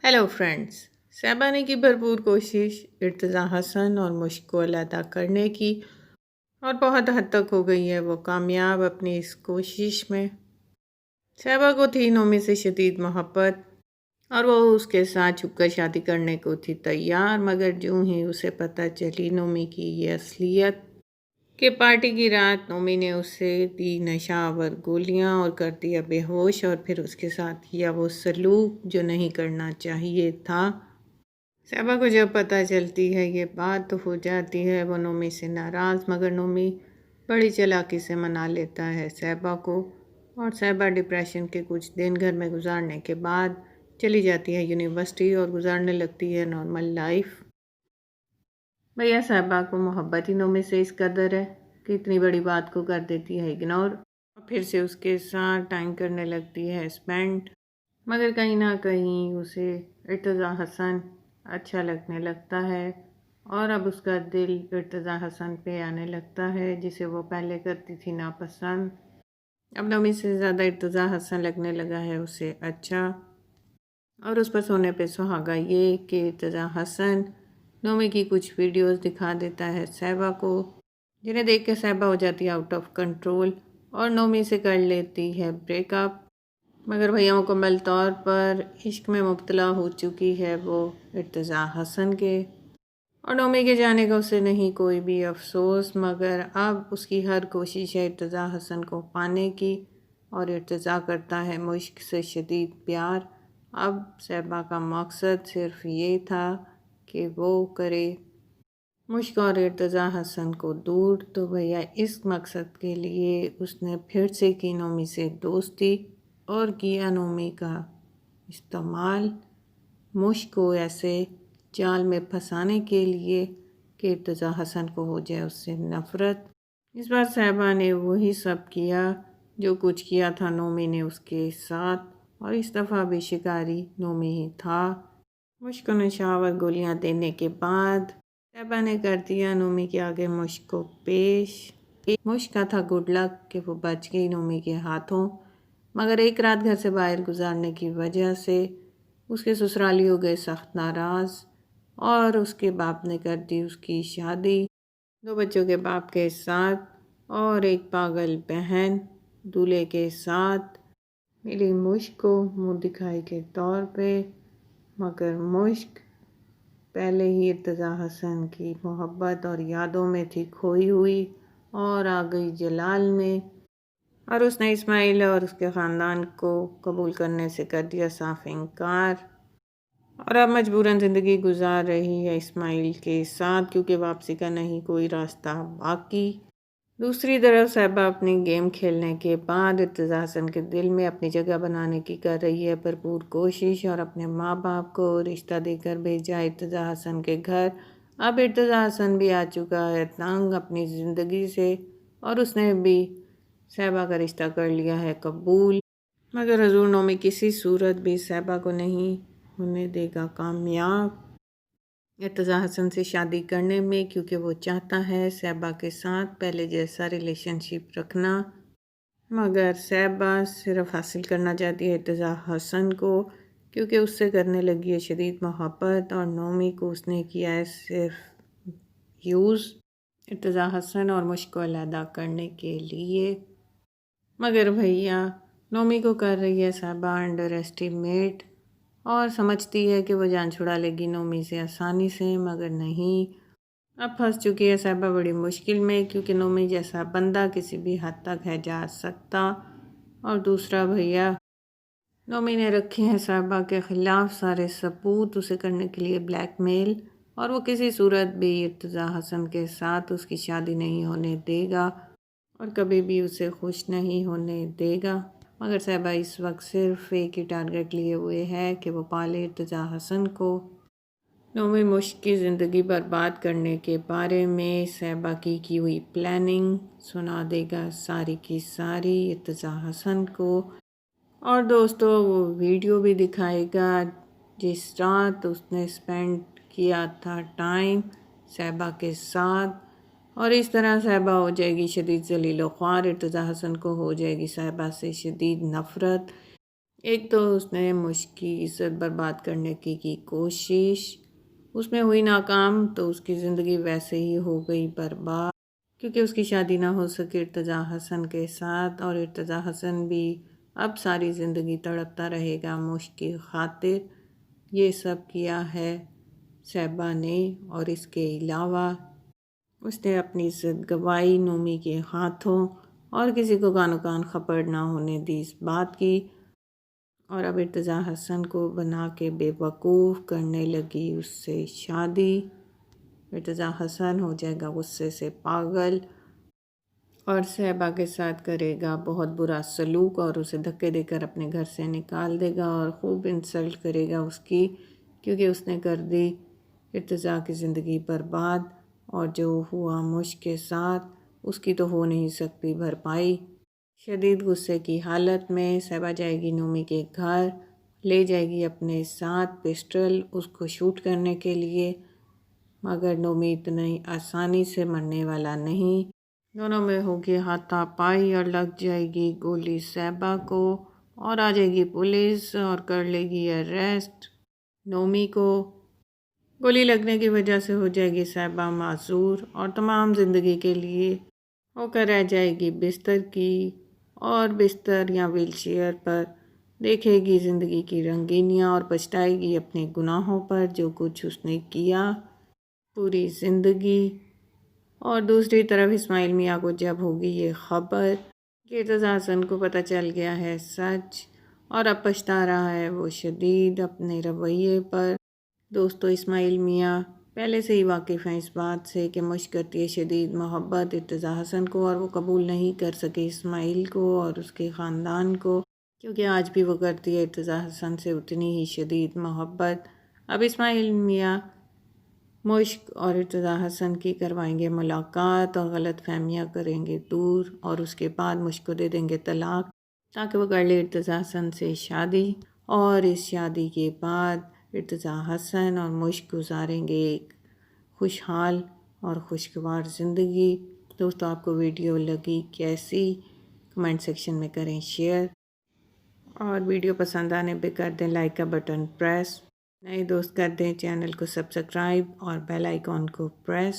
Hello friends. साहिबा ने की भरपूर कोशिश इर्तिज़ा हसन और मुश्क को अलहदा करने की, और बहुत हद तक हो गई है वो कामयाब अपनी इस कोशिश में। साहिबा को थी नोमी से शदीद मोहब्बत, और वो उसके साथ छुपकर शादी करने को थी तैयार, मगर यूं ही उसे पता चली नोमी की ये असलियत कि पार्टी की रात नोमी ने उसे दी नशावर गोलियां और कर दिया बेहोश, और फिर उसके साथ किया वो सलूक जो नहीं करना चाहिए था। साहिबा को जब पता चलती है ये बात तो हो जाती है वो नोमी से नाराज़, मगर नोमी बड़ी चालाकी से मना लेता है साहिबा को, और साहिबा डिप्रेशन के कुछ दिन घर में गुजारने के बाद चली जाती है यूनिवर्सिटी और गुजारने लगती है नॉर्मल लाइफ। भैया साहिबा को मोहब्बत ही नोमी से इस कदर है कि इतनी बड़ी बात को कर देती है इग्नोर, और फिर से उसके साथ टाइम करने लगती है स्पेंड। मगर कहीं ना कहीं उसे इर्तिज़ा हसन अच्छा लगने लगता है, और अब उसका दिल इर्तिज़ा हसन पे आने लगता है जिसे वो पहले करती थी नापसंद। अब नमी से ज़्यादा इर्तिज़ा हसन लगने लगा है उसे अच्छा, और उस पर सोने पे सुहागा ये कि इर्तिज़ा हसन नोमी की कुछ वीडियोस दिखा देता है साहिबा को, जिन्हें देख के साहिबा हो जाती है आउट ऑफ कंट्रोल और नोमी से कर लेती है ब्रेकअप। मगर भैया मुकम्मल तौर पर इश्क में मुब्तला हो चुकी है वो इर्तिज़ा हसन के, और नोमी के जाने का उसे नहीं कोई भी अफसोस, मगर अब उसकी हर कोशिश है इर्तिज़ा हसन को पाने की, और इर्तिज़ा करता है मुश्क से शदीद प्यार। अब साहिबा का मकसद सिर्फ ये था कि वो करे मुश्क और इर्तिज़ा हसन को दूर, तो भैया इस मकसद के लिए उसने फिर से की नोमी से दोस्ती और किया नोमी का इस्तेमाल मुश्क को ऐसे जाल में फंसाने के लिए कि इर्तिज़ा हसन को हो जाए उससे नफ़रत। इस बार साहिबा ने वही सब किया जो कुछ किया था नोमी ने उसके साथ, और इस दफ़ा भी शिकारी नोमी ही था। मुश्क को नशावर गोलियां देने के बाद साहिबा ने कर दिया नोमी के आगे मुश्क को पेश। मुश्क का था गुड लक कि वो बच गई नोमी के हाथों, मगर एक रात घर से बाहर गुजारने की वजह से उसके ससुराली हो गए सख्त नाराज़, और उसके बाप ने कर दी उसकी शादी दो बच्चों के बाप के साथ, और एक पागल बहन दूल्हे के साथ मिली मुश्क को मुंह दिखाई के तौर पे। मगर मुश्क पहले ही इर्तिज़ा हसन की मोहब्बत और यादों में थी खोई हुई, और आ गई जलाल में, और उसने इस्माइल और उसके ख़ानदान को कबूल करने से कर दिया साफ इनकार, और अब मजबूरन ज़िंदगी गुजार रही है इस्माइल के साथ, क्योंकि वापसी का नहीं कोई रास्ता बाकी। दूसरी तरफ साहिबा अपनी गेम खेलने के बाद इर्तिज़ा हसन के दिल में अपनी जगह बनाने की कर रही है भरपूर कोशिश, और अपने माँ बाप को रिश्ता देकर भेजा इर्तिज़ा हसन के घर। अब इर्तिज़ा हसन भी आ चुका है तंग अपनी ज़िंदगी से, और उसने भी साहिबा का रिश्ता कर लिया है कबूल। मगर हजूर नोमी किसी सूरत भी साहिबा को नहीं होने देगा कामयाब इर्तिज़ा हसन से शादी करने में, क्योंकि वो चाहता है साहिबा के साथ पहले जैसा रिलेशनशिप रखना। मगर साहिबा सिर्फ हासिल करना चाहती है इर्तिज़ा हसन को, क्योंकि उससे करने लगी है शदीद मोहब्बत, और नोमी को उसने किया है सिर्फ यूज़ इर्तिज़ा हसन और मुश्क को अलहदा करने के लिए। मगर भैया नोमी को कर रही है साहिबा अंडर एस्टिमेट, और समझती है कि वो जान छुड़ा लेगी नोमी से आसानी से, मगर नहीं। अब फंस चुकी है साहिबा बड़ी मुश्किल में, क्योंकि नोमी जैसा बंदा किसी भी हद तक है जा सकता। और दूसरा भैया नोमी ने रखे हैं साहिबा के ख़िलाफ़ सारे सबूत उसे करने के लिए ब्लैकमेल, और वो किसी सूरत भी इर्तिज़ा हसन के साथ उसकी शादी नहीं होने देगा, और कभी भी उसे खुश नहीं होने देगा। मगर साहिबा इस वक्त सिर्फ एक ही टारगेट लिए हुए है कि वो पाले इर्तिज़ा हसन को। नोमी मुश्क की ज़िंदगी बर्बाद करने के बारे में साहिबा की हुई प्लानिंग सुना देगा सारी की सारी इर्तिज़ा हसन को, और दोस्तों वो वीडियो भी दिखाएगा जिस रात उसने स्पेंड किया था टाइम साहिबा के साथ, और इस तरह साहिबा हो जाएगी शदीद ज़लील व ख्वार, इर्तिज़ा हसन को हो जाएगी साहिबा से शदीद नफ़रत। ایک تو اس نے مشک کی عزت برباد کرنے کی کوشش، اس میں ہوئی ناکام تو اس کی زندگی ویسے ہی ہو گئی برباد، کیونکہ اس کی شادی نہ ہو سکی ارتضیٰ حسن کے ساتھ، اور ارتضیٰ حسن بھی اب ساری زندگی تڑپتا رہے گا مشک کی خاطر۔ یہ سب کیا ہے صاحبہ نے، اور اس کے علاوہ اس نے اپنی عزت گوائی نومی کے ہاتھوں، اور کسی کو گانو کان خبر نہ ہونے دی اس بات کی، اور اب ارتضیٰ حسن کو بنا کے بے وقوف کرنے لگی اس سے شادی۔ ارتضیٰ حسن ہو جائے گا غصے سے پاگل، اور صاحبہ کے ساتھ کرے گا بہت برا سلوک، اور اسے دھکے دے کر اپنے گھر سے نکال دے گا، اور خوب انسلٹ کرے گا اس کی، کیونکہ اس نے کر دی ارتضیٰ کی زندگی برباد، اور جو ہوا مشک کے ساتھ اس کی تو ہو نہیں سکتی بھرپائی۔ شدید غصے کی حالت میں صاحبہ جائے گی نومی کے گھر، لے جائے گی اپنے ساتھ پسٹل اس کو شوٹ کرنے کے لیے، مگر نومی اتنی آسانی سے مرنے والا نہیں، دونوں میں ہوگی ہاتھا پائی اور لگ جائے گی گولی صاحبہ کو، اور آ جائے گی پولیس اور کر لے گی اریسٹ نومی کو۔ گولی لگنے کی وجہ سے ہو جائے گی صاحبہ معذور، اور تمام زندگی کے لیے ہو کر رہ جائے گی بستر کی، اور بستر یا ویل چیئر پر دیکھے گی زندگی کی رنگینیاں، اور پچھتائے گی اپنے گناہوں پر جو کچھ اس نے کیا پوری زندگی۔ اور دوسری طرف اسماعیل میاں کو جب ہوگی یہ خبر کہ ارتضیٰ حسن کو پتہ چل گیا ہے سچ، اور اب پچھتا رہا ہے وہ شدید اپنے رویے پر۔ دوستو، اسماعیل میاں پہلے سے ہی واقف ہیں اس بات سے کہ مشک کرتی ہے شدید محبت ارتضیٰ حسن کو، اور وہ قبول نہیں کر سکے اسماعیل کو اور اس کے خاندان کو، کیونکہ آج بھی وہ کرتی ہے ارتضیٰ حسن سے اتنی ہی شدید محبت۔ اب اسماعیل میاں مشک اور ارتضیٰ حسن کی کروائیں گے ملاقات، اور غلط فہمیاں کریں گے دور، اور اس کے بعد مشک کو دے دیں گے طلاق تاکہ وہ کر لے ارتضیٰ حسن سے شادی، اور اس شادی کے بعد ارتضیٰ حسن اور مشک گزاریں گے ایک خوشحال اور خوشگوار زندگی۔ دوستو، آپ کو ویڈیو لگی کیسی؟ کمنٹ سیکشن میں کریں شیئر، اور ویڈیو پسند آنے پہ کر دیں لائک کا بٹن پریس، نئے دوست کر دیں چینل کو سبسکرائب اور بیل آئیکن کو پریس۔